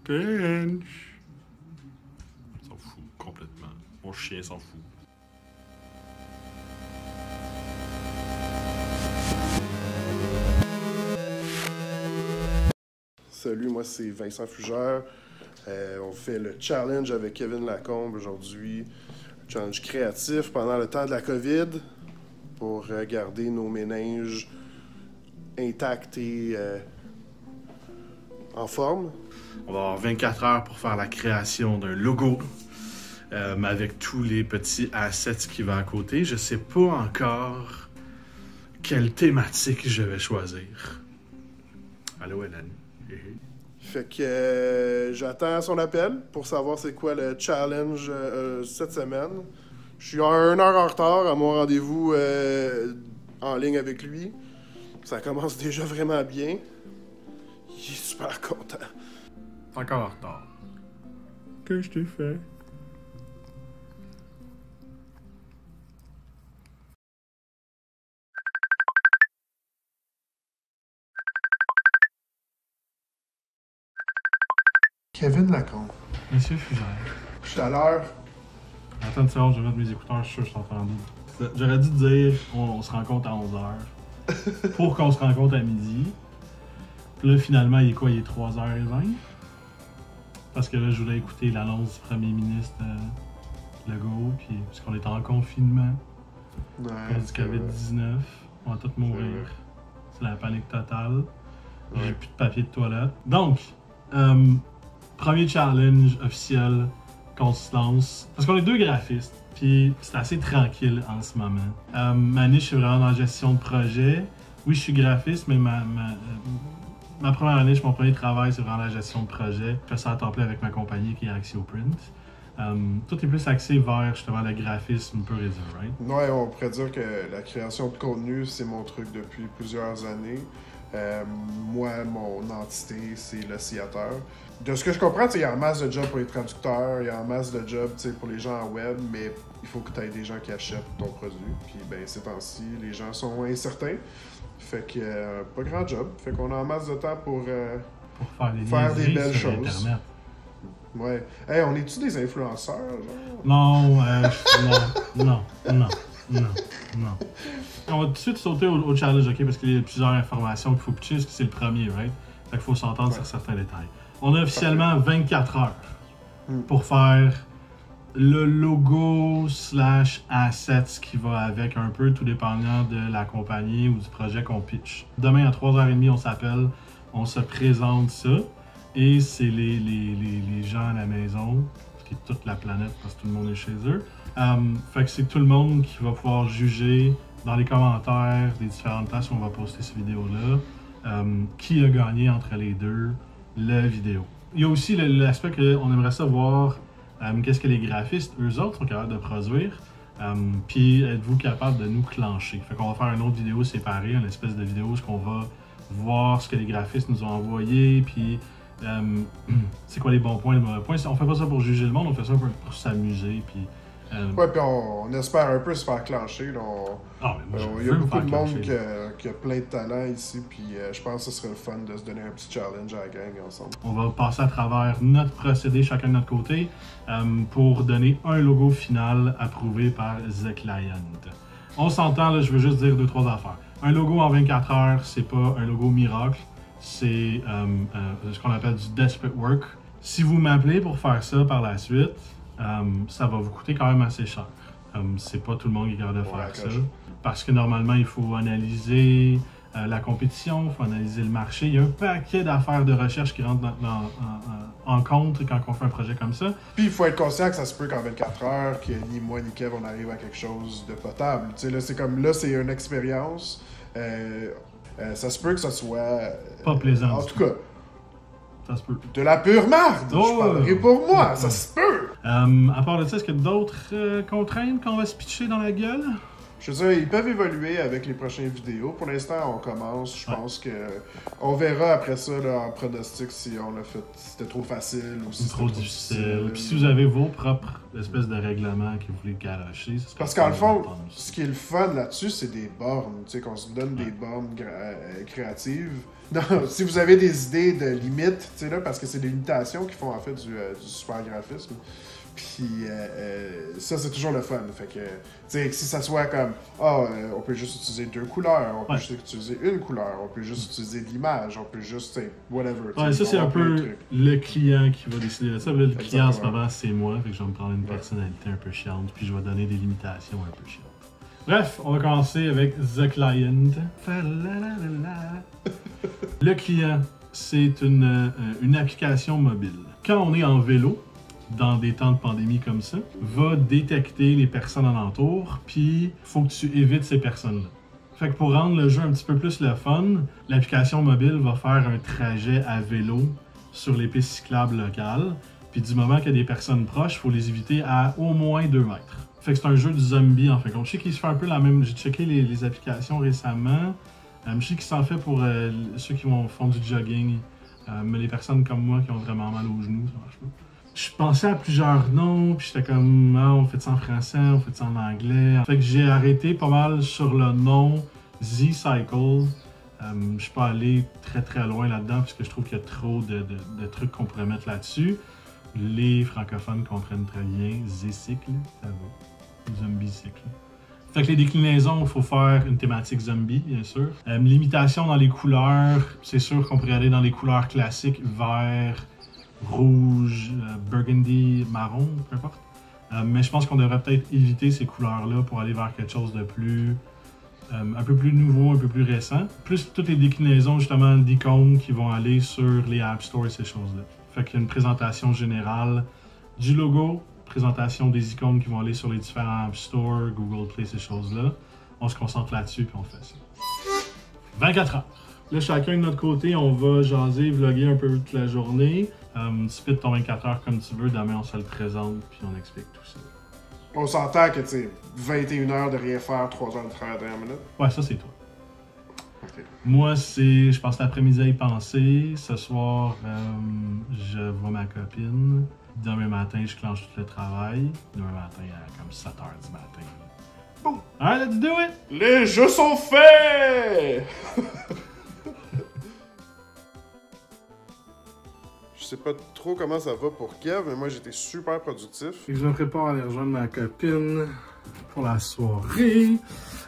Cringe. On s'en fout complètement. Mon chien s'en fout. Salut, moi c'est Vincent Fugère. On fait le challenge avec Kevin Lacombe aujourd'hui. Challenge créatif pendant le temps de la COVID pour garder nos méninges intacts et en forme. On va avoir 24 heures pour faire la création d'un logo avec tous les petits assets qui vont à côté. Je sais pas encore quelle thématique je vais choisir. Allô, Hélène. Fait que j'attends son appel pour savoir c'est quoi le challenge cette semaine. Je suis à 1 heure en retard à mon rendez-vous en ligne avec lui. Ça commence déjà vraiment bien. Il est super content. Encore en retard. Que je t'ai fait? Kevin Lacombe. Monsieur Fugère. Je suis à l'heure. Attends une seconde, je vais mettre mes écouteurs, je suis sûr que je t'entends. J'aurais dû te dire, on se rencontre à 11h. Pour qu'on se rencontre à midi. Puis là, finalement, il est quoi? Il est 3h20? Parce que là, je voulais écouter l'annonce du premier ministre Legault, puis parce qu'on est en confinement. Ouais, À cause du COVID-19. On va tous mourir. C'est la panique totale. J'ai plus de papier de toilette. Donc, premier challenge officiel qu'on se lance. Parce qu'on est deux graphistes, puis c'est assez tranquille en ce moment. Ma niche, c'est vraiment dans la gestion de projet. Oui, je suis graphiste, mais ma première niche, mon premier travail, c'est vraiment la gestion de projet. Je fais ça à temps plein avec ma compagnie qui est AxioPrint. Tout est plus axé vers justement le graphisme pur et dur, right? Ouais, on pourrait dire que la création de contenu, c'est mon truc depuis plusieurs années. Moi, mon entité, c'est l'oscillateur. De ce que je comprends, il y a en masse de jobs pour les traducteurs, il y a en masse de jobs pour les gens en web, mais il faut que tu aies des gens qui achètent ton produit. Puis ben, ces temps-ci, les gens sont incertains. Fait que pas grand job. Fait qu'on a en masse de temps pour faire des belles sur choses. Internet. Ouais. Hey, on est-tu des influenceurs, genre? Non, non. On va tout de suite sauter au challenge, ok? Parce qu'il y a plusieurs informations qu'il faut pitcher, parce que c'est le premier, right? Fait qu'il faut s'entendre sur certains détails. On a officiellement 24 heures pour faire le logo / assets qui va avec un peu, tout dépendant de la compagnie ou du projet qu'on pitch. Demain à 3h30, on s'appelle, on se présente ça. Et c'est les gens à la maison, qui est toute la planète parce que tout le monde est chez eux. Fait que c'est tout le monde qui va pouvoir juger dans les commentaires des différentes places où on va poster cette vidéo-là, qui a gagné entre les deux la vidéo. Il y a aussi l'aspect qu'on aimerait savoir qu'est-ce que les graphistes, eux autres, sont capables de produire. Puis êtes-vous capable de nous clencher? Fait qu'on va faire une autre vidéo séparée, une espèce de vidéo où on va voir ce que les graphistes nous ont envoyé, puis c'est quoi les bons points, les mauvais points. On fait pas ça pour juger le monde, on fait ça pour s'amuser. Puis, ouais, puis on espère un peu se faire clencher. Il y a beaucoup de monde qui a plein de talent ici, puis je pense que ce serait le fun de se donner un petit challenge à la gang ensemble. On va passer à travers notre procédé, chacun de notre côté, pour donner un logo final approuvé par The Client. On s'entend, là, je veux juste dire 2-3 affaires. Un logo en 24 heures, c'est pas un logo miracle. C'est ce qu'on appelle du desperate work. Si vous m'appelez pour faire ça par la suite, ça va vous coûter quand même assez cher. C'est pas tout le monde qui est capable de faire ça. Parce que normalement, il faut analyser la compétition, il faut analyser le marché. Il y a un paquet d'affaires de recherche qui rentrent en compte quand on fait un projet comme ça. Puis il faut être conscient que ça se peut qu'en 24 heures, que ni moi ni Kev, on arrive à quelque chose de potable. Là, c'est une expérience. Ça se peut que ça soit... pas plaisant. En tout cas, ça se peut. De la pure marde! Je parlerai pour moi, ça se peut! À part de ça, est-ce qu'il y a d'autres contraintes qu'on va se pitcher dans la gueule? Je veux dire, ils peuvent évoluer avec les prochaines vidéos. Pour l'instant, on commence. Je pense que on verra après ça là, en pronostic si on l'a fait, si c'était trop facile ou si c'était trop difficile. Puis si vous avez vos propres espèces de règlements que vous voulez garocher, c'est parce qu'en le fond, ce qui est le fun là-dessus, c'est des bornes. Tu sais, qu'on se donne des bornes créatives. Non, si vous avez des idées de limites, tu sais là, parce que c'est des limitations qui font en fait du super graphisme. Puis ça, c'est toujours le fun. Fait que, tu sais, si ça soit comme, on peut juste utiliser 2 couleurs, on peut juste utiliser une couleur, on peut juste utiliser de l'image, on peut juste, whatever. Ouais, ça, c'est un peu le client qui va décider de ça. Le client, en ce moment, c'est moi. Fait que je vais me prendre une personnalité un peu chiante, puis je vais donner des limitations un peu chiantes. Bref, on va commencer avec The Client. Le client, c'est une application mobile. Quand on est en vélo, dans des temps de pandémie comme ça, va détecter les personnes alentour, puis faut que tu évites ces personnes-là. Fait que pour rendre le jeu un petit peu plus le fun, l'application mobile va faire un trajet à vélo sur les pistes cyclables locales, puis du moment qu'il y a des personnes proches, il faut les éviter à au moins 2 mètres. Fait que c'est un jeu de zombie en fait. Je sais qu'il se fait un peu la même. J'ai checké les applications récemment. Je sais qu'il s'en fait pour ceux qui font du jogging, mais les personnes comme moi qui ont vraiment mal aux genoux, ça marche pas. Je pensais à plusieurs noms, puis j'étais comme, on fait ça en français, on fait ça en anglais. Fait que j'ai arrêté pas mal sur le nom Z-Cycle. Je suis pas allé très loin là-dedans, parce que je trouve qu'il y a trop de trucs qu'on pourrait mettre là-dessus. Les francophones comprennent très bien. Z-Cycle, ça va. Zombie-cycle. Fait que les déclinaisons, il faut faire une thématique zombie, bien sûr. Limitation dans les couleurs, c'est sûr qu'on pourrait aller dans les couleurs classiques, vert, rouge, burgundy, marron, peu importe. Mais je pense qu'on devrait peut-être éviter ces couleurs-là pour aller vers quelque chose de plus... un peu plus nouveau, un peu plus récent. Plus toutes les déclinaisons, justement, d'icônes qui vont aller sur les App Store et ces choses-là. Fait qu'il y a une présentation générale du logo, présentation des icônes qui vont aller sur les différents App Store, Google Play, ces choses-là. On se concentre là-dessus puis on fait ça. 24 heures. Là, chacun de notre côté, on va jaser, vlogger un peu toute la journée. Split ton 24 heures comme tu veux, demain on se le présente puis on explique tout ça. On s'entend que, tu sais, 21 heures de rien faire, 3 heures de travail à dernière minute. Ouais, ça c'est toi. Okay. Moi, je passe l'après-midi à y penser. Ce soir, je vois ma copine. Demain matin, je clenche tout le travail. Demain matin, à comme 7 heures du matin. Boum! Alright, let's do it! Les jeux sont faits! Je sais pas trop comment ça va pour Kev, mais moi j'étais super productif. Je me prépare à aller rejoindre ma copine pour la soirée.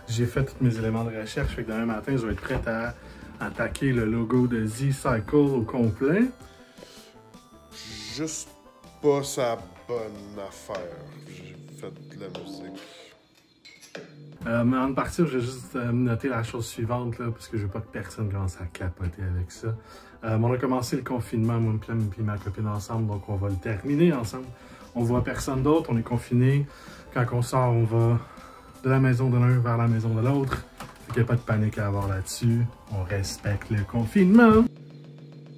J'ai fait tous mes éléments de recherche, fait que demain matin, je vais être prête à attaquer le logo de Z-Cycle au complet. Juste pas sa bonne affaire. J'ai fait de la musique. Mais avant de partir, je vais juste noter la chose suivante, là, parce que je veux pas que personne commence à capoter avec ça. On a commencé le confinement, moi et ma copine ensemble, donc on va le terminer ensemble. On voit personne d'autre, on est confiné. Quand on sort, on va de la maison de l'un vers la maison de l'autre. Fait qu'il n'y a pas de panique à avoir là-dessus. On respecte le confinement.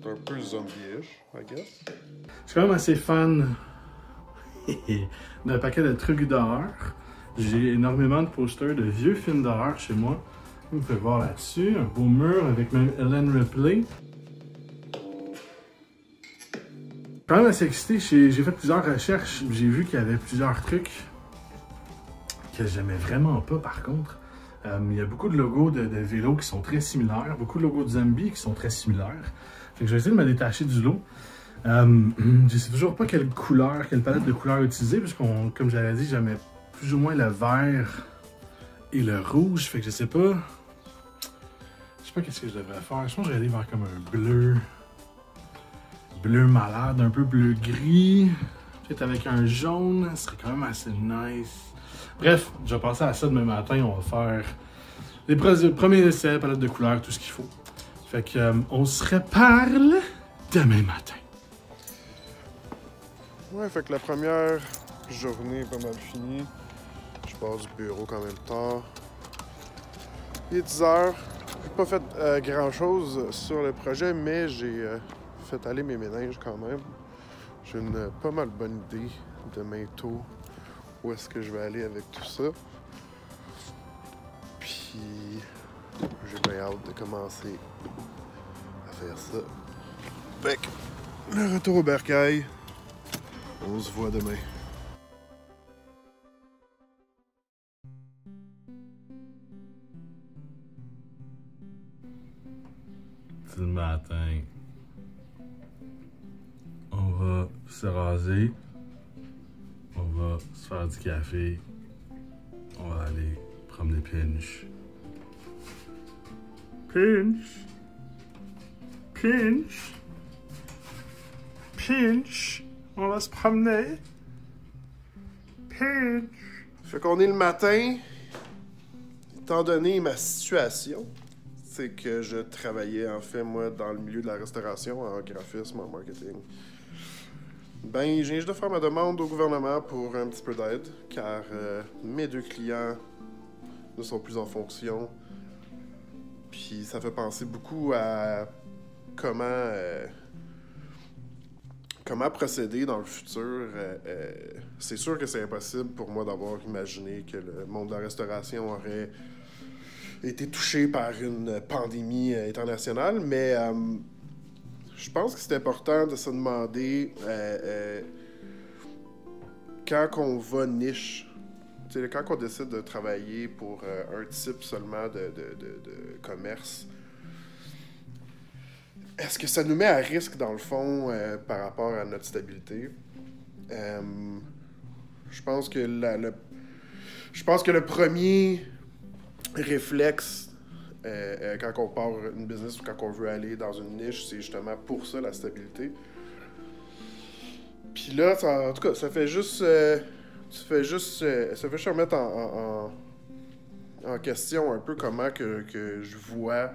C'est un peu zombie-ish, I guess. Je suis quand même assez fan d'un paquet de trucs d'horreur. J'ai énormément de posters de vieux films d'horreur chez moi. Vous pouvez voir là-dessus, un beau mur avec même Ellen Ripley. Quand même assez excité, j'ai fait plusieurs recherches, j'ai vu qu'il y avait plusieurs trucs que j'aimais vraiment pas par contre. Il y a beaucoup de logos de vélos qui sont très similaires, beaucoup de logos de zombies qui sont très similaires. Fait que je vais essayer de me détacher du lot. Je sais toujours pas quelle palette de couleurs utiliser, puisque comme j'avais dit, j'aimais plus ou moins le vert et le rouge, fait que je sais pas. Je sais pas qu'est-ce que je devrais faire. Je pense que je vais aller vers comme un bleu. Bleu malade, un peu bleu gris. Peut-être avec un jaune, ce serait quand même assez nice. Bref, je vais passer à ça demain matin. On va faire les premiers essais, palette de couleurs, tout ce qu'il faut. Fait que on se reparle demain matin. Ouais, fait que la première journée est pas mal finie. Je pars du bureau quand même tard. Il est 10 h. J'ai pas fait grand chose sur le projet, mais j'ai fait aller mes méninges quand même. J'ai une pas mal bonne idée demain tôt où est-ce que je vais aller avec tout ça. Puis j'ai bien hâte de commencer à faire ça. Fait que, le retour au bercail. On se voit demain. C'est le matin. On va se raser. On va se faire du café. On va aller promener Pinch. Pinch! Pinch! Pinch! On va se promener. Pinch! Fait qu'on est le matin. Étant donné ma situation, c'est que je travaillais en fait moi dans le milieu de la restauration, en graphisme, en marketing. Ben, j'ai juste de faire ma demande au gouvernement pour un petit peu d'aide, car mes 2 clients ne sont plus en fonction. Puis ça fait penser beaucoup à comment procéder dans le futur. C'est sûr que c'est impossible pour moi d'avoir imaginé que le monde de la restauration aurait été touché par une pandémie internationale, mais je pense que c'est important de se demander quand on va niche, quand on décide de travailler pour un type seulement de commerce, est-ce que ça nous met à risque dans le fond par rapport à notre stabilité? Je pense que le premier réflexe quand on part une business ou quand on veut aller dans une niche, c'est justement pour ça la stabilité. Puis là, en tout cas, ça fait juste remettre en question un peu comment que je vois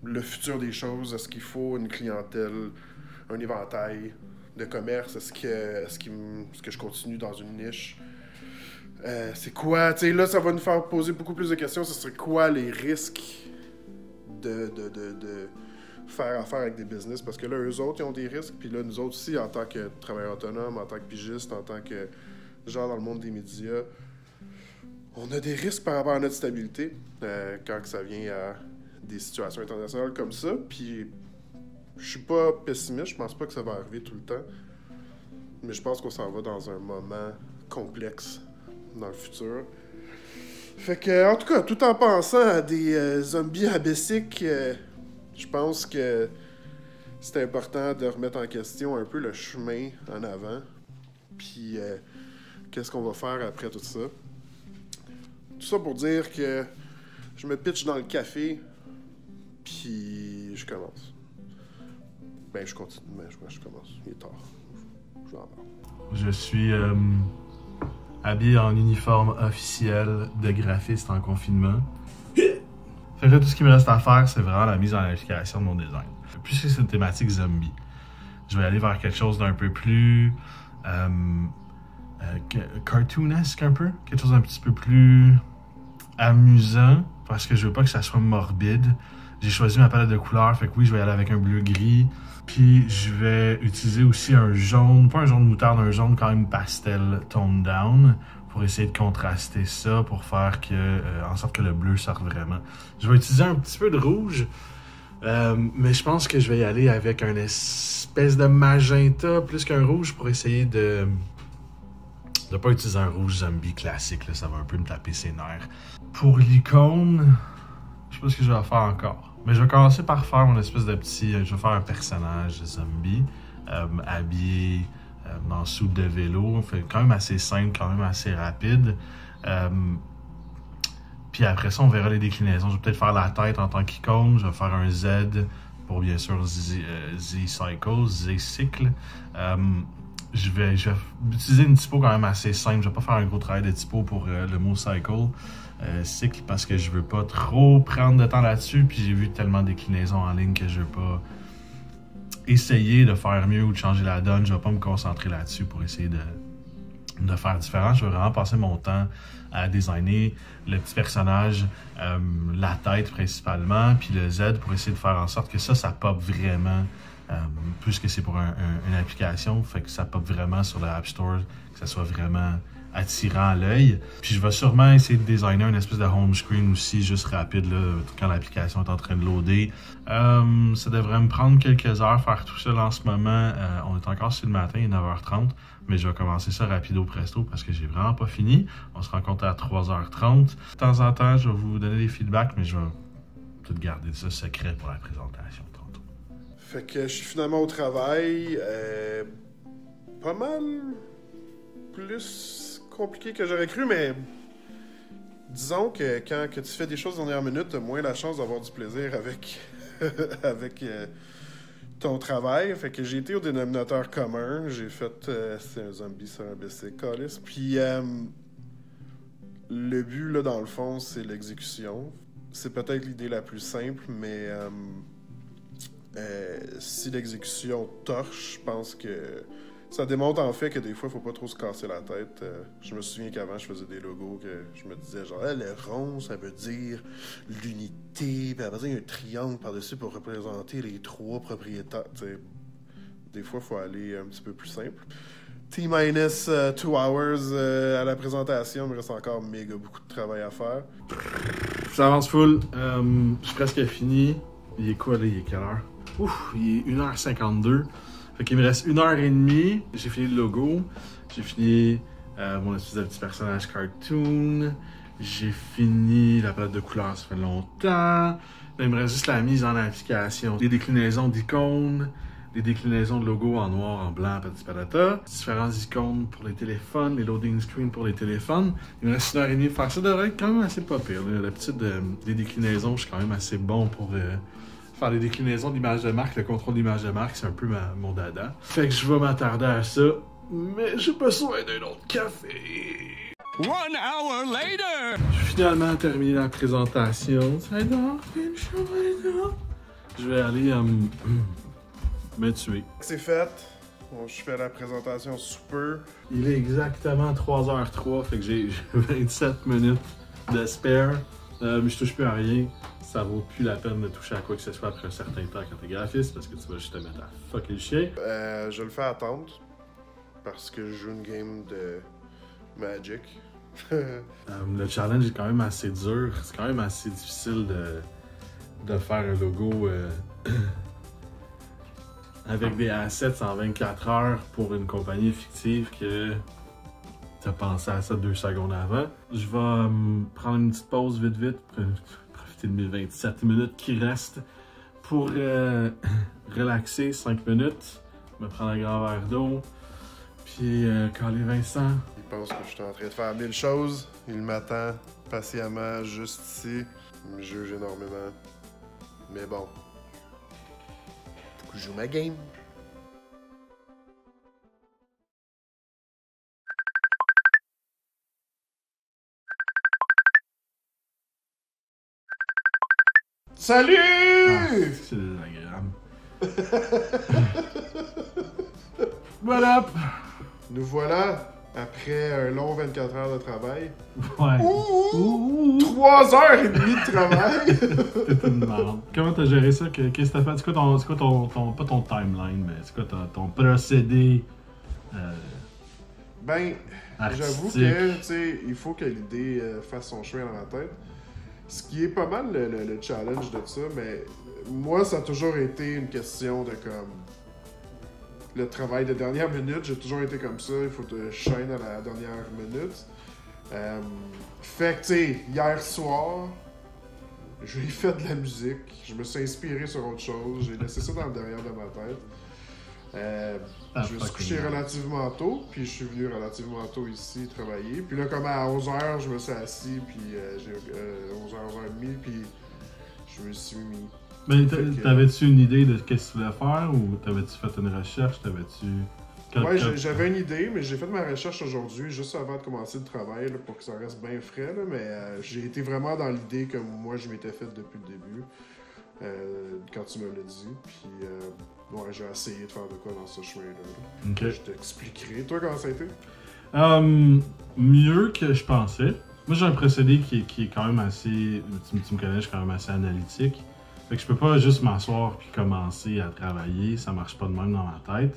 le futur des choses. Est-ce qu'il faut une clientèle, un éventail de commerce? Est-ce que je continue dans une niche? C'est quoi? Tu sais, là, ça va nous faire poser beaucoup plus de questions. Ce serait quoi les risques de faire affaire avec des business? Parce que là, eux autres, ils ont des risques. Puis là, nous autres aussi, en tant que travailleurs autonomes, en tant que pigistes, en tant que gens dans le monde des médias, on a des risques par rapport à notre stabilité quand ça vient à des situations internationales comme ça. Puis je suis pas pessimiste. Je pense pas que ça va arriver tout le temps. Mais je pense qu'on s'en va dans un moment complexe dans le futur. Fait que, en tout cas, tout en pensant à des zombies abessiques, je pense que c'est important de remettre en question un peu le chemin en avant. Puis, qu'est-ce qu'on va faire après tout ça? Tout ça pour dire que je me pitche dans le café, puis je commence. Ben, je continue, mais je commence. Il est tard. Je vais en parler. Je suis habillé en uniforme officiel de graphiste en confinement. Fait que là, tout ce qui me reste à faire, c'est vraiment la mise en application de mon design. Puisque c'est une thématique zombie, je vais aller vers quelque chose d'un peu plus cartoonesque un peu. Quelque chose d'un petit peu plus amusant, parce que je veux pas que ça soit morbide. J'ai choisi ma palette de couleurs, fait que oui, je vais aller avec un bleu-gris. Puis je vais utiliser aussi un jaune, pas un jaune moutarde, un jaune quand même pastel toned down, pour essayer de contraster ça, pour faire en sorte que le bleu sorte vraiment. Je vais utiliser un petit peu de rouge, mais je pense que je vais y aller avec un espèce de magenta plus qu'un rouge pour essayer de pas utiliser un rouge zombie classique, là, ça va un peu me taper ses nerfs. Pour l'icône, je sais pas ce que je vais faire encore. Mais je vais commencer par faire mon espèce de petit... je vais faire un personnage zombie habillé en soude de vélo. Fait quand même assez simple, quand même assez rapide. Puis après ça, on verra les déclinaisons. Je vais peut-être faire la tête en tant qu'icône. Je vais faire un Z pour bien sûr Z-Cycle. Je vais utiliser une typo quand même assez simple. Je vais pas faire un gros travail de typo pour le mot cycle. Cycle parce que je veux pas trop prendre de temps là-dessus, puis j'ai vu tellement de déclinaisons en ligne que je veux pas essayer de faire mieux ou de changer la donne. Je vais pas me concentrer là-dessus pour essayer de faire différent. Je vais vraiment passer mon temps à designer le petit personnage, la tête principalement, puis le Z pour essayer de faire en sorte que ça pop vraiment, puisque c'est pour une application, fait que ça pop vraiment sur le App Store, que ça soit vraiment attirant à l'œil. Puis je vais sûrement essayer de designer une espèce de home screen aussi, juste rapide, là, quand l'application est en train de loader. Ça devrait me prendre quelques heures faire tout ça là, en ce moment. On est encore sur le matin, il est 9h30, mais je vais commencer ça rapido presto parce que j'ai vraiment pas fini. On se rencontre à 3h30. De temps en temps, je vais vous donner des feedbacks, mais je vais tout garder ça secret pour la présentation tantôt. Fait que je suis finalement au travail. Pas mal plus compliqué que j'aurais cru, mais disons que quand tu fais des choses en dernière minute, tu as moins la chance d'avoir du plaisir avec, avec ton travail. Fait que j'ai été au dénominateur commun. J'ai fait... c'est un zombie sur un BC, calice. Puis le but, là, dans le fond, c'est l'exécution. C'est peut-être l'idée la plus simple, mais si l'exécution torche, je pense que ça démontre en fait que des fois, il faut pas trop se casser la tête. Je me souviens qu'avant, je faisais des logos que je me disais genre, le rond, ça veut dire l'unité, puis après ça, il y a un triangle par-dessus pour représenter les 3 propriétaires. T'sais, des fois, il faut aller un petit peu plus simple. T-minus 2 hours à la présentation, il me reste encore méga beaucoup de travail à faire. Ça avance full. Je suis presque fini. Il est quoi là? Il est quelle heure? Ouf, il est 1h52. Fait qu'il me reste 1h30. J'ai fini le logo. J'ai fini mon espèce de petit personnage cartoon. J'ai fini la palette de couleurs, ça fait longtemps. Là, il me reste juste la mise en application. Les déclinaisons d'icônes, les déclinaisons de logos en noir, en blanc, petit patata. Différentes icônes pour les téléphones, les loading screens pour les téléphones. Il me reste 1h30 pour faire ça. Ça devrait être quand même assez pas pire. L'habitude des déclinaisons, je suis quand même assez bon pour... faire les déclinaisons d'image de marque, le contrôle d'image de marque, c'est un peu mon dada. Fait que je vais m'attarder à ça, mais j'ai besoin d'un autre café. 1 hour later! J'ai finalement terminé la présentation. Je vais aller me tuer. C'est fait. Bon, je fais la présentation sous peu. Il est exactement 3h03, fait que j'ai 27 minutes de spare. Mais je touche plus à rien. Ça vaut plus la peine de toucher à quoi que ce soit après un certain temps quand t'es graphiste parce que tu vas juste te mettre à fucker le chien. Je le fais attendre parce que je joue une game de Magic. Le challenge est quand même assez dur. C'est quand même assez difficile de faire un logo avec des assets en 24 heures pour une compagnie fictive que t'as pensé à ça 2 secondes avant. Je vais prendre une petite pause vite. De mes 27 minutes qui restent pour relaxer 5 minutes, me prendre un grand verre d'eau, puis caler Vincent. Il pense que je suis en train de faire 1000 choses. Il m'attend patiemment juste ici. Il me juge énormément. Mais bon. Faut que je joue ma game. Salut! C'est désagréable. Voilà! Nous voilà après un long 24 heures de travail. Ouais. Ouh! 3h30 de travail! T'es une merde. Comment t'as géré ça? Qu'est-ce que t'as fait? C'est quoi ton pas ton timeline, mais c'est quoi ton procédé? Ben, artistique. j'avoue que, tu sais, il faut que l'idée fasse son chemin dans ma tête. Ce qui est pas mal le challenge de ça, mais moi, ça a toujours été une question de comme... Le travail de dernière minute, j'ai toujours été comme ça, il faut te shine à la dernière minute. Fait que, tu sais, hier soir, j'ai fait de la musique, je me suis inspiré sur autre chose, j'ai laissé ça dans le derrière de ma tête. Je me suis couché relativement tôt, puis je suis venu relativement tôt ici travailler. Puis là, comme à 11h, je me suis assis, puis j'ai 11h, 11h30, puis je me suis mis. Mais t'avais-tu une idée de ce que tu voulais faire ou t'avais-tu fait une recherche? Ouais, j'avais une idée, mais j'ai fait ma recherche aujourd'hui, juste avant de commencer le travail, là, pour que ça reste bien frais. Là, mais j'ai été vraiment dans l'idée que moi, je m'étais faite depuis le début, quand tu me l'as dit. Puis, ouais, j'ai essayé de faire de quoi dans ce chemin-là. Okay. Je t'expliquerai. Toi, comment ça a été? Mieux que je pensais. Moi, j'ai un procédé qui est quand même assez... Tu me connais, je suis quand même assez analytique. Fait que je peux pas juste m'asseoir puis commencer à travailler. Ça marche pas de même dans ma tête.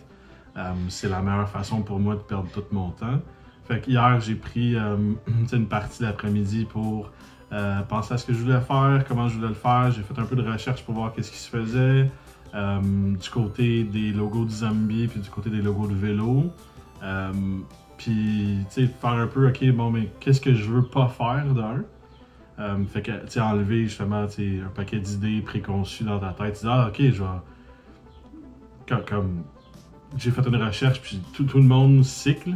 C'est la meilleure façon pour moi de perdre tout mon temps. Fait que hier, j'ai pris une partie de l'après-midi pour penser à ce que je voulais faire, comment je voulais le faire. J'ai fait un peu de recherche pour voir qu'est-ce qui se faisait. Du côté des logos de zombies, puis du côté des logos de vélo. Puis, tu sais, faire un peu, ok, bon, mais qu'est-ce que je veux pas faire d'un? Fait que, tu sais, enlever justement, tu sais, un paquet d'idées préconçues dans ta tête. Tu dis, ah, ok, je vais. Comme. J'ai fait une recherche, puis tout le monde cycle.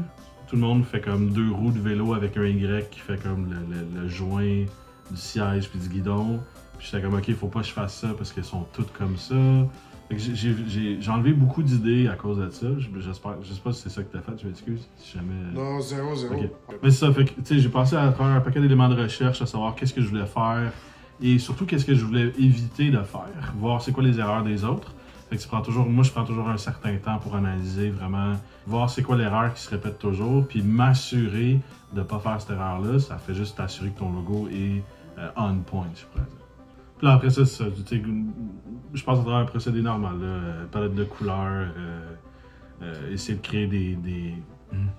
Tout le monde fait comme 2 roues de vélo avec un Y qui fait comme le joint du siège puis du guidon. Puis j'étais comme, ok, faut pas que je fasse ça parce qu'elles sont toutes comme ça. Fait que j'ai enlevé beaucoup d'idées à cause de ça. Je sais pas si c'est ça que t'as fait, je m'excuse. Si jamais. Non, 0. Okay. Mais c'est ça, fait que, tu sais, j'ai passé à travers un paquet d'éléments de recherche à savoir qu'est-ce que je voulais faire et surtout qu'est-ce que je voulais éviter de faire. Voir c'est quoi les erreurs des autres. Fait que moi, je prends toujours un certain temps pour analyser vraiment, voir c'est quoi l'erreur qui se répète toujours, puis m'assurer de ne pas faire cette erreur-là. Ça fait juste t'assurer que ton logo est on point, je pourrais dire. Puis là, après ça, c'est ça. Je passe à travers un procédé normal, là, palette de couleurs, essayer de créer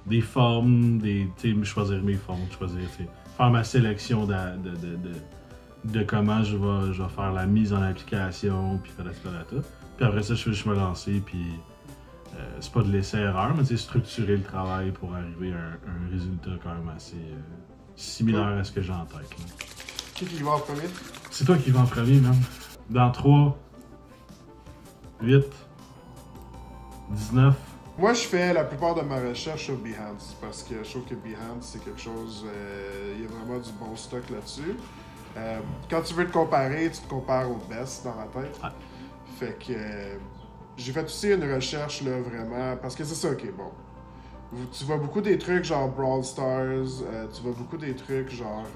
des formes, choisir mes formes, faire ma sélection de comment je vais faire la mise en application, puis faire la. Puis après ça, je vais juste me lancer, puis c'est pas de laisser erreur, mais structurer le travail pour arriver à un résultat quand même assez similaire à ce que j'ai en tête. Là. Qui va en premier? C'est toi qui vas en premier, man. Dans 3, 8, 19. Moi, je fais la plupart de ma recherche sur Behance, parce que je trouve que Behance, c'est quelque chose... Il y a vraiment du bon stock là-dessus. Quand tu veux te comparer, tu te compares au best dans la tête. Ouais. Fait que j'ai fait aussi une recherche là vraiment parce que c'est ça, ok, bon. Tu vois beaucoup des trucs genre Brawl Stars, tu vois beaucoup des trucs genre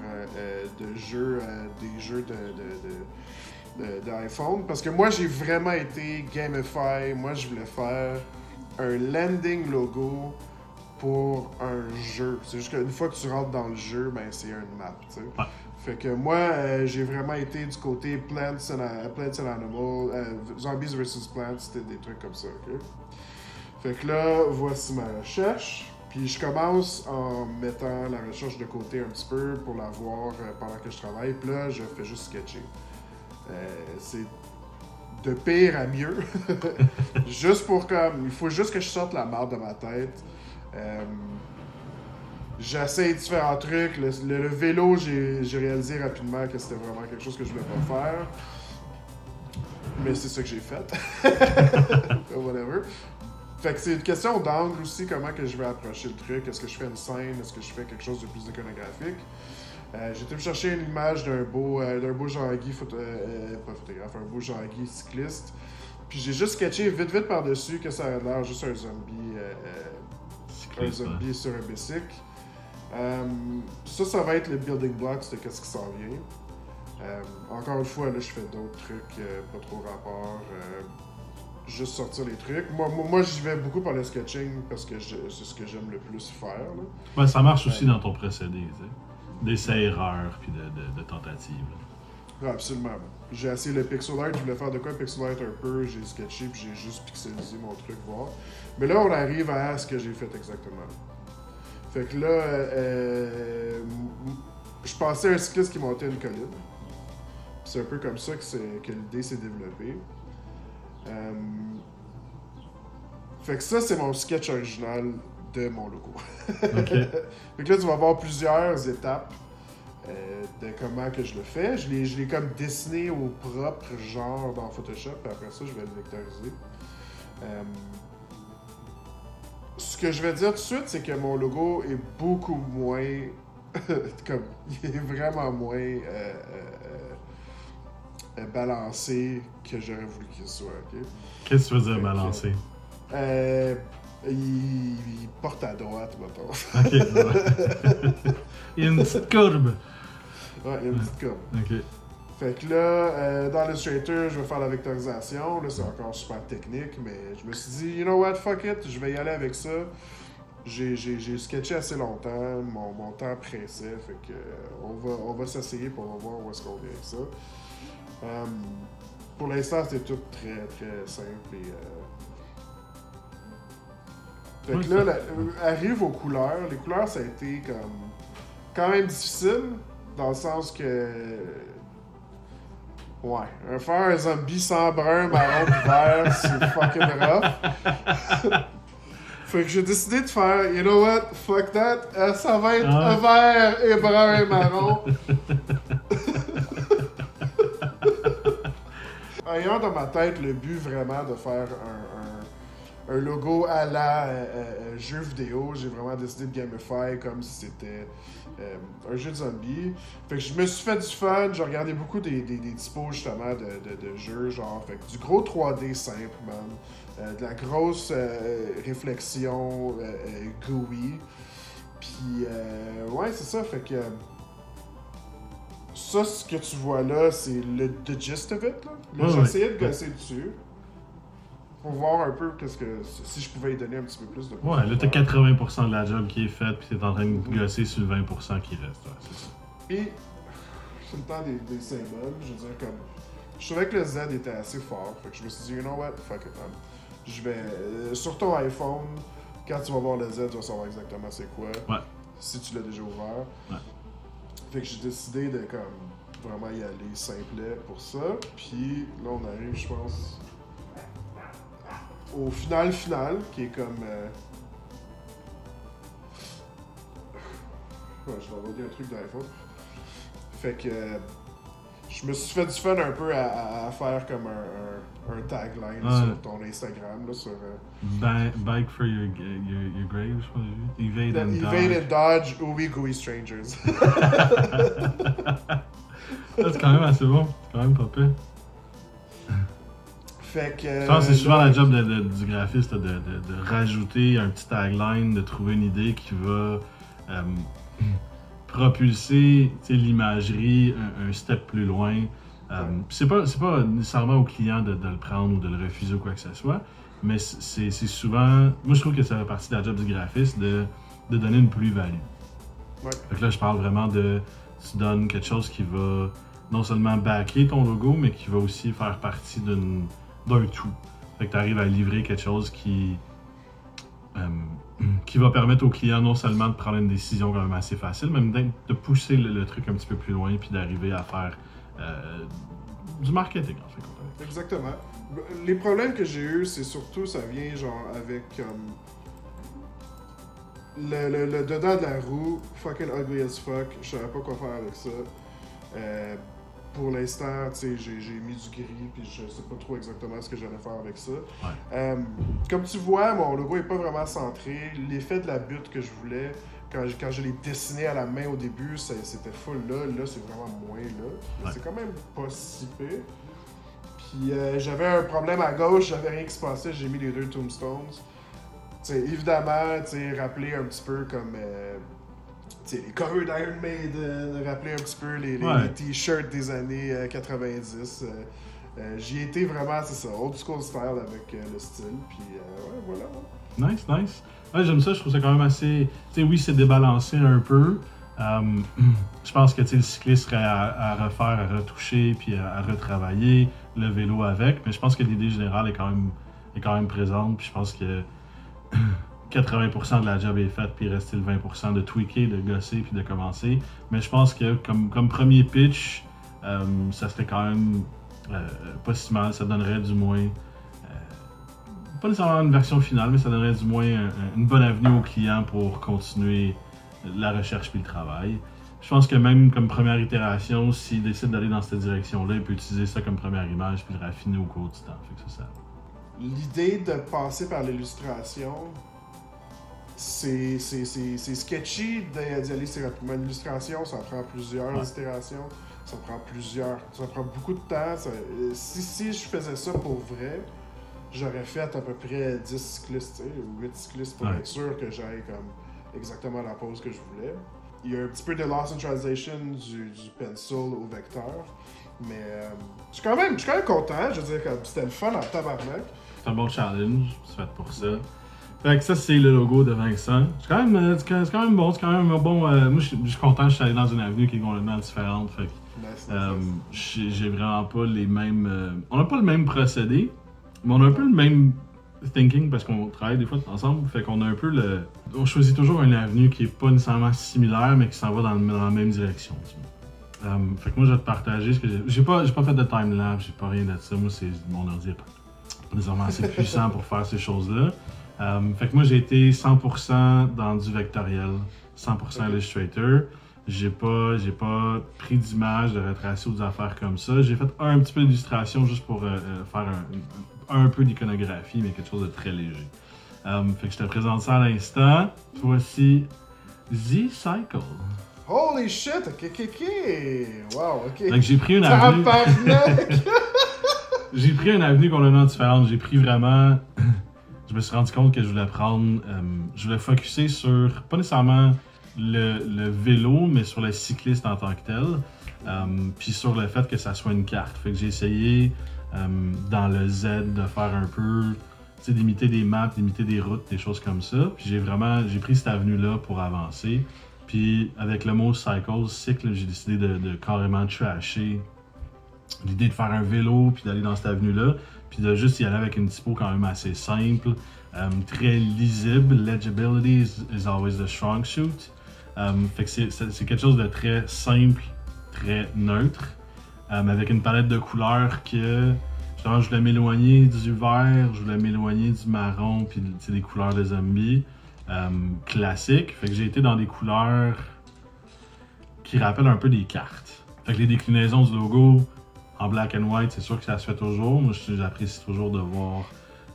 de jeux, des jeux d'iPhone. Parce que moi j'ai vraiment été gamify, moi je voulais faire un landing logo pour un jeu. C'est juste qu'une fois que tu rentres dans le jeu, ben c'est une map, tu sais. Ouais. Fait que moi, j'ai vraiment été du côté Plants and Animals, Zombies vs. Plants, c'était des trucs comme ça, ok? Fait que là, voici ma recherche. Puis je commence en mettant la recherche de côté un petit peu pour la voir pendant que je travaille. Puis là, je fais juste sketcher. C'est de pire à mieux. Juste pour comme... Il faut juste que je sorte la marde de ma tête. J'essaie différents trucs. Le vélo, j'ai réalisé rapidement que c'était vraiment quelque chose que je voulais pas faire. Mais c'est ça que j'ai fait. Whatever. Fait que c'est une question d'angle aussi, comment que je vais approcher le truc. Est-ce que je fais une scène? Est-ce que je fais quelque chose de plus iconographique? J'ai été me chercher une image d'un beau Jean-Guy pas photographe, un beau Jean-Guy cycliste. Puis j'ai juste sketché vite par-dessus que ça a l'air juste un zombie sur un bicycle. Ça va être le building blocks de qu'est-ce qui s'en vient. Encore une fois, là, je fais d'autres trucs, pas trop rapport. Juste sortir les trucs. Moi j'y vais beaucoup par le sketching parce que c'est ce que j'aime le plus faire. Là. Ouais, ça marche aussi dans ton procédé, tu sais. D'essais-erreurs puis de tentatives. Ouais, absolument. J'ai essayé le pixel art, je voulais faire de quoi pixel art un peu, j'ai sketché puis j'ai juste pixelisé mon truc, voir. Mais là, on arrive à ce que j'ai fait exactement. Fait que là, je pensais à un cycliste qui montait une colline. C'est un peu comme ça que l'idée s'est développée. Fait que ça, c'est mon sketch original de mon logo. Okay. Fait que là, tu vas voir plusieurs étapes de comment que je le fais. Je l'ai comme dessiné au propre genre dans Photoshop, puis après ça, je vais le vectoriser. Ce que je vais dire tout de suite, c'est que mon logo est beaucoup moins... comme, il est vraiment moins balancé que j'aurais voulu qu'il soit, ok? Qu'est-ce que tu veux dire balancé? Il porte à droite, mettons. Ok, ouais. Il y a une petite courbe. Ouais, il y a une petite courbe. Ok. Fait que là, dans Illustrator, je vais faire la vectorisation. Là, c'est encore super technique, mais je me suis dit, you know what, fuck it, je vais y aller avec ça. J'ai sketché assez longtemps, mon temps pressait, fait que on va s'essayer pour voir où est-ce qu'on vient avec ça. Pour l'instant, c'est tout très, très simple et Fait que là, arrive aux couleurs. Les couleurs, ça a été comme quand même difficile, dans le sens que... Ouais, faire un zombie sans brun, marron et vert, c'est fucking rough. Fait que j'ai décidé de faire, you know what, fuck that, ça va être vert et brun et marron. Ayant dans ma tête le but vraiment de faire un logo à la jeu vidéo, j'ai vraiment décidé de gamify comme si c'était un jeu de zombies. Fait que je me suis fait du fun, j'ai regardé beaucoup des typos justement de jeux, genre, fait que du gros 3D simple, man. De la grosse réflexion gooey. Puis, ouais, c'est ça, fait que... Ça, ce que tu vois là, c'est le the gist of it, là. Là, j'ai essayé de gosser dessus. Pour voir un peu si je pouvais y donner un petit peu plus de... Ouais, là, t'as 80% de la job qui est faite, puis t'es en train de gosser sur le 20% qui reste, ouais, c'est ça. Et, c'est le temps des symboles, je veux dire, comme... Je trouvais que le Z était assez fort, fait que je me suis dit, you know what, fuck it, man. Je vais... sur ton iPhone, quand tu vas voir le Z, tu vas savoir exactement c'est quoi. Ouais. Si tu l'as déjà ouvert. Ouais. Fait que j'ai décidé de, comme, vraiment y aller simplet pour ça. Puis, là, on arrive, je pense... au final, qui est comme... Ouais, je vais envoyer un truc d'iPhone. Fait que... je me suis fait du fun un peu à faire comme un tagline sur ton Instagram, là, sur... Bike for your grave, je crois. Evade and dodge, ooey gooey strangers. C'est quand même assez bon, c'est quand même pas pire. Fait que... Je pense que c'est souvent la job du graphiste de rajouter un petit tagline, de trouver une idée qui va propulser l'imagerie un step plus loin. C'est pas nécessairement au client de le prendre ou de le refuser ou quoi que ce soit, mais c'est souvent... Moi, je trouve que ça fait partie de la job du graphiste de donner une plus-value. Ouais. Fait que là, je parle vraiment de... Tu donnes quelque chose qui va non seulement backer ton logo, mais qui va aussi faire partie d'un tout. Fait que tu arrives à livrer quelque chose qui va permettre au client non seulement de prendre une décision quand même assez facile, mais même de pousser le truc un petit peu plus loin puis d'arriver à faire du marketing en fait. Exactement. Les problèmes que j'ai eu, c'est surtout, ça vient genre avec le dedans de la roue, fucking ugly as fuck, je savais pas quoi faire avec ça. Pour l'instant, tu sais, j'ai mis du gris, puis je sais pas trop exactement ce que j'allais faire avec ça. Ouais. Comme tu vois, mon logo est pas vraiment centré. L'effet de la butte que je voulais, quand je l'ai dessiné à la main au début, c'était full là. Là, c'est vraiment moins là. Ouais. C'est quand même pas si pire. Puis j'avais un problème à gauche, j'avais rien qui se passait, j'ai mis les 2 tombstones. T'sais, évidemment, rappeler un petit peu comme les covers d'Iron Maiden, rappeler un petit peu les t-shirts des années 90. J'y ai été vraiment, c'est ça, old school style avec le style, puis ouais, voilà. Nice. Ouais, j'aime ça, je trouve ça quand même assez... Tu sais, oui, c'est débalancé un peu. Je pense que le cycliste serait à refaire, à retoucher, puis à retravailler, le vélo avec, mais je pense que l'idée générale est quand même présente, puis je pense que 80% de la job est faite, puis il reste le 20% de tweaker, de gosser, puis de commencer. Mais je pense que comme premier pitch, ça serait quand même pas si mal, ça donnerait du moins... pas nécessairement une version finale, mais ça donnerait du moins une bonne avenue au client pour continuer la recherche puis le travail. Je pense que même comme première itération, s'il décide d'aller dans cette direction-là, il peut utiliser ça comme première image puis le raffiner au cours du temps. Fait que ça... L'idée de passer par l'illustration, c'est sketchy d'y aller si rapidement. L'illustration, ça prend plusieurs itérations, ça prend beaucoup de temps. Si je faisais ça pour vrai, j'aurais fait à peu près 10 cyclistes, ou 8 cyclistes pour être sûr que j'aille comme exactement la pose que je voulais. Il y a un petit peu de loss in translation du pencil au vecteur, mais je suis quand même content. Je veux dire, c'était le fun en tabarnak. C'est un bon challenge, c'est fait pour ça. Fait que ça, c'est le logo de Vincent. C'est quand même bon, c'est quand même un bon... moi, je suis content, je suis allé dans une avenue qui est complètement différente. Fait que j'ai vraiment pas les mêmes... on n'a pas le même procédé, mais on a un peu le même thinking parce qu'on travaille des fois ensemble. Fait qu'on a un peu on choisit toujours une avenue qui est pas nécessairement similaire, mais qui s'en va dans la même direction. Fait que moi, je vais te partager ce que j'ai pas fait de timelapse, j'ai pas rien de ça. Moi, c'est mon ordi est pas nécessairement assez puissant pour faire ces choses-là. Fait que moi, j'ai été 100% dans du vectoriel, 100% Illustrator. J'ai pas pris d'image, de retracé ou des affaires comme ça. J'ai fait un petit peu d'illustration juste pour faire un peu d'iconographie, mais quelque chose de très léger. Fait que je te présente ça à l'instant. Voici Z-Cycle. Holy shit! Ok. Wow, ok. Donc j'ai pris une avenue. J'ai pris une avenue complètement différente. J'ai pris vraiment. Je me suis rendu compte que je voulais prendre. Je voulais focusser sur, pas nécessairement le vélo, mais sur le cycliste en tant que tel. Puis sur le fait que ça soit une carte. Fait que j'ai essayé dans le Z de faire un peu. Tu sais, d'imiter des maps, d'imiter des routes, des choses comme ça. Puis j'ai pris cette avenue-là pour avancer. Puis avec le mot cycle, j'ai décidé de carrément trasher l'idée de faire un vélo, puis d'aller dans cette avenue-là, puis de juste y aller avec une typo quand même assez simple, très lisible. Legibility is always the strong suit. Fait que c'est quelque chose de très simple, très neutre, avec une palette de couleurs que justement je voulais m'éloigner du vert, je voulais m'éloigner du marron, puis des couleurs de zombies. Classique, fait que j'ai été dans des couleurs qui rappellent un peu des cartes. Fait que les déclinaisons du logo en black and white, c'est sûr que ça se fait toujours. Moi, j'apprécie toujours de voir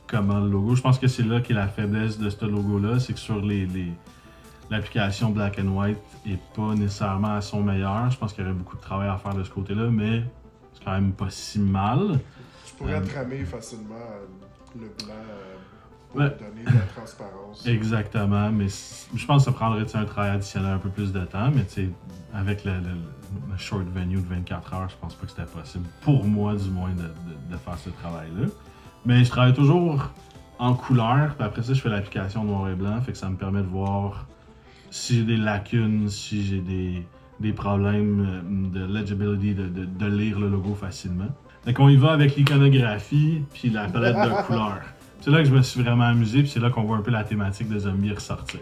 comment le logo. Je pense que c'est là qu'est la faiblesse de ce logo-là, c'est que sur l'application black and white est pas nécessairement à son meilleur. Je pense qu'il y aurait beaucoup de travail à faire de ce côté-là, mais c'est quand même pas si mal. Tu pourrais tramer facilement le blanc. Pour donner de la transparence. Exactement, mais je pense que ça prendrait un travail additionnel un peu plus de temps, mais avec le short venue de 24 heures, je pense pas que c'était possible, pour moi du moins, de faire ce travail-là. Mais je travaille toujours en couleur, puis après ça, je fais l'application noir et blanc, fait que ça me permet de voir si j'ai des lacunes, si j'ai des problèmes de legibility, de lire le logo facilement. Donc on y va avec l'iconographie, puis la palette de couleurs. C'est là que je me suis vraiment amusé, puis c'est là qu'on voit un peu la thématique de zombie ressortir.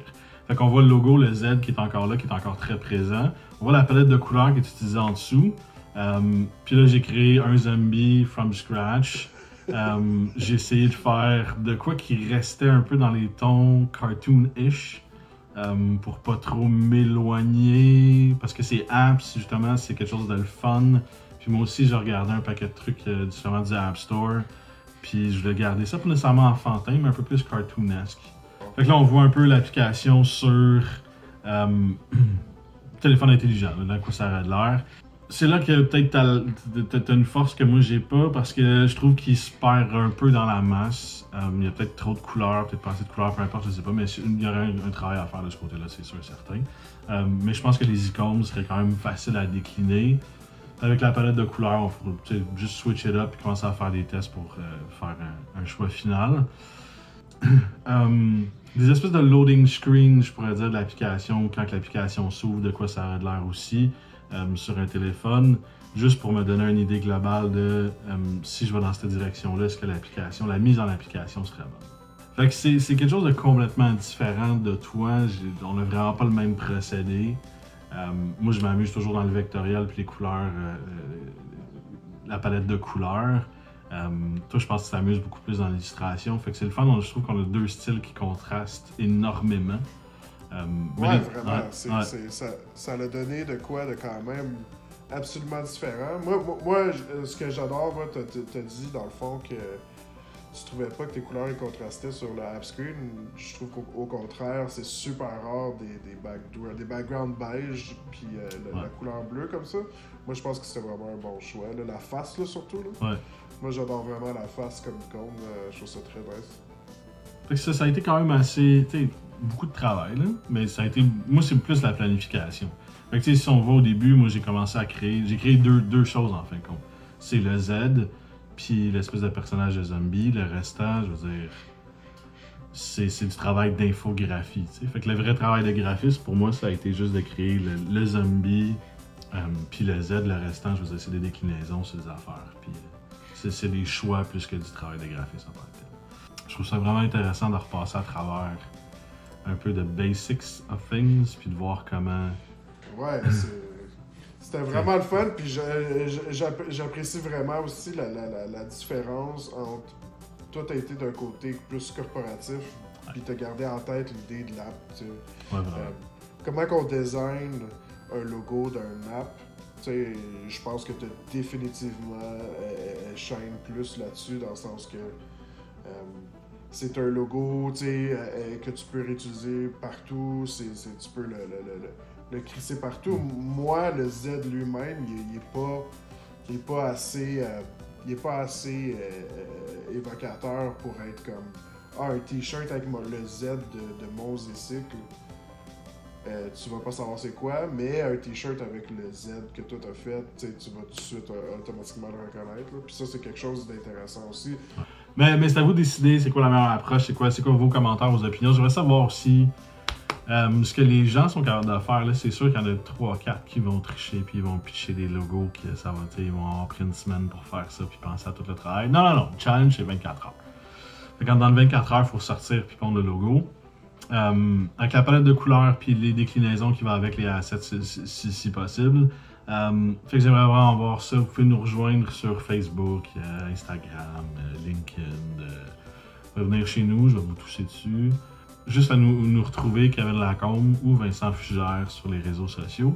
Fait qu'on voit le logo, le Z qui est encore là, qui est encore très présent. On voit la palette de couleurs qui est utilisée en dessous. Puis là, j'ai créé un zombie from scratch. J'ai essayé de faire de quoi qui restait un peu dans les tons cartoon-ish, pour pas trop m'éloigner, parce que c'est apps, justement, c'est quelque chose de le fun. Puis moi aussi, j'ai regardé un paquet de trucs justement du App Store. Puis je voulais garder ça, pas nécessairement enfantin, mais un peu plus cartoonesque. Fait que là, on voit un peu l'application sur téléphone intelligent, là, dans quoi ça aurait de l'air. C'est là que peut-être t'as une force que moi j'ai pas, parce que je trouve qu'il se perd un peu dans la masse. Il y a peut-être trop de couleurs, peut-être pas assez de couleurs, peu importe, je sais pas, mais il y aurait un travail à faire de ce côté-là, c'est sûr et certain. Mais je pense que les icônes seraient quand même faciles à décliner. Avec la palette de couleurs, on peut juste switch it up et commencer à faire des tests pour faire un choix final. Des espèces de loading screen, je pourrais dire, de l'application, quand l'application s'ouvre, de quoi ça aurait de l'air aussi, sur un téléphone, juste pour me donner une idée globale de si je vais dans cette direction-là, est-ce que la mise en application serait bonne. Fait que c'est quelque chose de complètement différent de toi, on n'a vraiment pas le même procédé. Moi, je m'amuse toujours dans le vectoriel puis les couleurs, la palette de couleurs. Toi, je pense que tu t'amuses beaucoup plus dans l'illustration. Fait que c'est le fun, je trouve qu'on a deux styles qui contrastent énormément. Ouais, vraiment. Ça l'a donné de quoi de quand même absolument différent. Moi ce que j'adore, t'as dit dans le fond que tu trouvais pas que tes couleurs contrastaient sur le app screen. Je trouve qu'au contraire, c'est super rare des backgrounds beige puis la couleur bleue comme ça. Moi, je pense que c'était vraiment un bon choix. Là, la face, là, surtout. Là. Ouais. Moi, j'adore vraiment la face comme icône. Je trouve ça très nice. Fait que ça a été quand même assez... beaucoup de travail, là. Mais ça a été... Moi, c'est plus la planification. Fait que si on va au début, moi, j'ai commencé à créer... J'ai créé deux choses, en fin de compte. C'est le Z, puis l'espèce de personnage de zombie. Le restant, je veux dire, c'est du travail d'infographie. T'sais. Fait que le vrai travail de graphisme, pour moi, ça a été juste de créer le zombie, puis le Z. Le restant, je veux dire, c'est des déclinaisons sur des affaires. Puis c'est des choix plus que du travail de graphisme en tant que tel. Je trouve ça vraiment intéressant de repasser à travers un peu de basics of things, puis de voir comment... Ouais, c'était vraiment le fun, puis j'apprécie vraiment aussi la différence entre... Toi, t'as été d'un côté plus corporatif, puis t'as gardé en tête l'idée de l'app, tu sais. Ouais, vraiment. Comment qu'on design un logo d'un app, tu sais, je pense que t'as définitivement shine plus là-dessus, dans le sens que c'est un logo, tu sais, que tu peux réutiliser partout, tu peux le crisser partout. Moi, le Z lui-même, il est pas assez... il est pas assez évocateur pour être comme un t-shirt avec le Z de Mons et Cycle. Tu vas pas savoir c'est quoi, mais un t-shirt avec le Z que toi t'as fait, tu vas tout de suite automatiquement le reconnaître. Là. Puis ça, c'est quelque chose d'intéressant aussi. Mais c'est à vous de décider c'est quoi la meilleure approche, c'est quoi vos commentaires, vos opinions. J'aimerais savoir aussi ce que les gens sont capables de faire. Là, c'est sûr qu'il y en a 3-4 qui vont tricher puis ils vont pitcher des logos que ça va, ils vont avoir pris une semaine pour faire ça puis penser à tout le travail. Non. Challenge, c'est 24 heures. Fait que dans le 24 heures, il faut sortir puis pondre le logo. Avec la palette de couleurs puis les déclinaisons qui vont avec les assets si possible. Fait que j'aimerais vraiment voir ça. Vous pouvez nous rejoindre sur Facebook, Instagram, LinkedIn. Venir chez nous, je vais vous toucher dessus. Juste à nous retrouver, Kevin Lacombe ou Vincent Fugère sur les réseaux sociaux.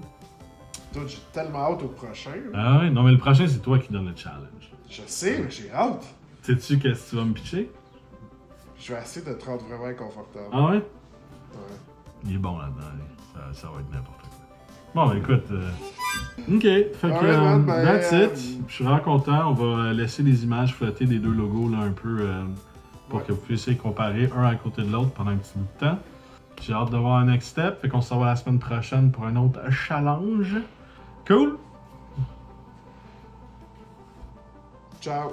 Toi, j'ai tellement hâte au prochain. Ah ouais, non mais le prochain c'est toi qui donne le challenge. Je sais, mais j'ai hâte. Sais-tu qu'est-ce que tu vas me pitcher? Je vais essayer de te rendre vraiment inconfortable. Ah ouais? Ouais. Il est bon là-dedans, ça va être n'importe quoi. Bon, ben écoute, ok, fait que that's it. Je suis vraiment content, on va laisser les images flotter des deux logos là un peu pour que vous puissiez comparer un à côté de l'autre pendant un petit bout de temps. J'ai hâte de voir un next step, fait qu'on se revoit la semaine prochaine pour un autre challenge. Cool? Ciao!